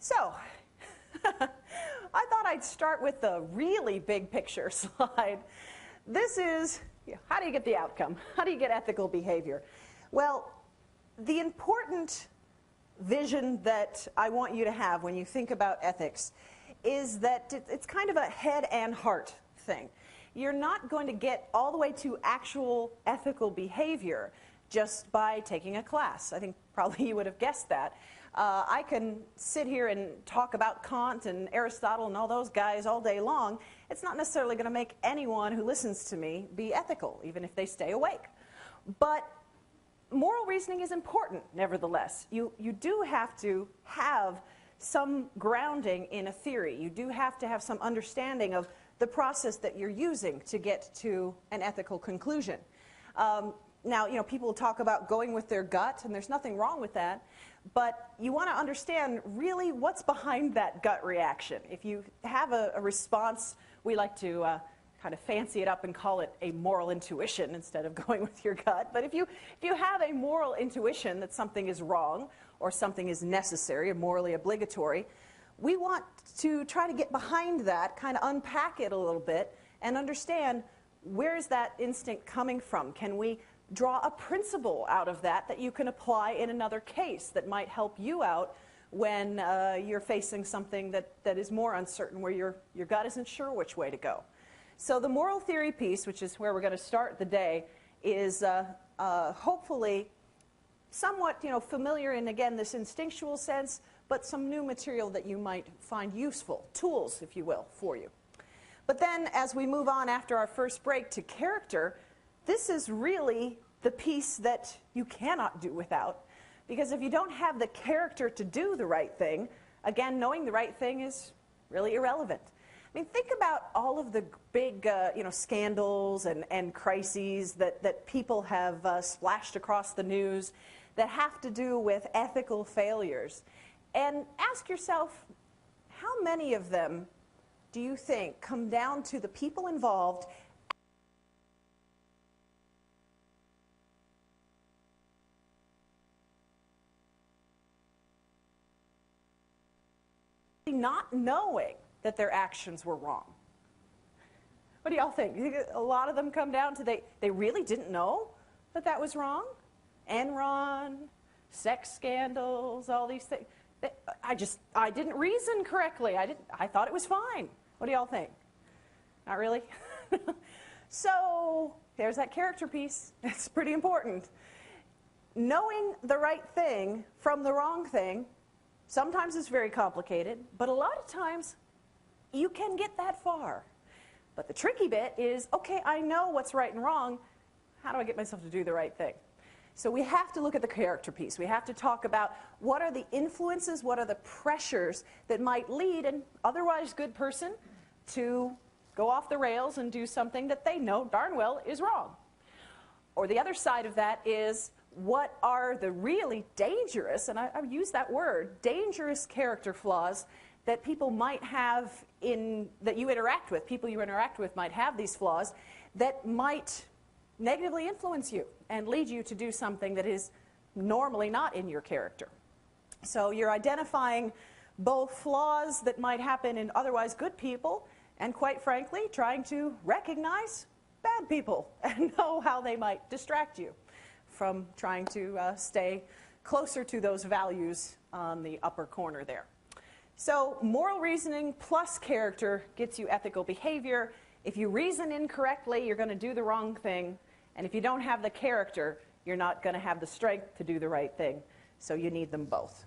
So, I thought I'd start with the really big picture slide. This is, how do you get the outcome? How do you get ethical behavior? Well, the important vision that I want you to have when you think about ethics is that it's kind of a head and heart thing. You're not going to get all the way to actual ethical behavior just by taking a class. I think probably you would have guessed that. I can sit here and talk about Kant and Aristotle and all those guys all day long. It's not necessarily going to make anyone who listens to me be ethical, even if they stay awake. But moral reasoning is important, nevertheless. You do have to have some grounding in a theory. You do have to have some understanding of the process that you're using to get to an ethical conclusion. Now, people talk about going with their gut, and there's nothing wrong with that, but you want to understand really what's behind that gut reaction. If you have a response, we like to kind of fancy it up and call it a moral intuition instead of going with your gut. But if you have a moral intuition that something is wrong or something is necessary or morally obligatory, we want to try to get behind that, kind of unpack it a little bit, and understand where is that instinct coming from. Can we draw a principle out of that you can apply in another case that might help you out when you're facing something that is more uncertain, where your gut isn't sure which way to go. So the moral theory piece, which is where we're going to start the day, is hopefully somewhat familiar in, again, this instinctual sense, but some new material that you might find useful, tools, if you will, for you. But then as we move on after our first break to character, this is really the piece that you cannot do without, because if you don't have the character to do the right thing, again, knowing the right thing is really irrelevant. I mean, think about all of the big scandals and crises that people have splashed across the news that have to do with ethical failures. And ask yourself, how many of them do you think come down to the people involved not knowing that their actions were wrong? What do y'all think? You think a lot of them come down to they really didn't know that that was wrong? Enron, sex scandals, all these things. I didn't reason correctly. I thought it was fine. What do y'all think? Not really? So there's that character piece. It's pretty important. Knowing the right thing from the wrong thing sometimes is very complicated, but a lot of times you can get that far. But the tricky bit is, okay, I know what's right and wrong. How do I get myself to do the right thing? So we have to look at the character piece. We have to talk about what are the influences, what are the pressures that might lead an otherwise good person to go off the rails and do something that they know darn well is wrong. Or the other side of that is, what are the really dangerous, and I use that word, dangerous character flaws that people might have that you interact with, people you interact with might have these flaws that might negatively influence you and lead you to do something that is normally not in your character. So you're identifying both flaws that might happen in otherwise good people and, quite frankly, trying to recognize bad people and know how they might distract you from trying to stay closer to those values on the upper corner there. So moral reasoning plus character gets you ethical behavior. If you reason incorrectly, you're going to do the wrong thing. And if you don't have the character, you're not going to have the strength to do the right thing. So you need them both.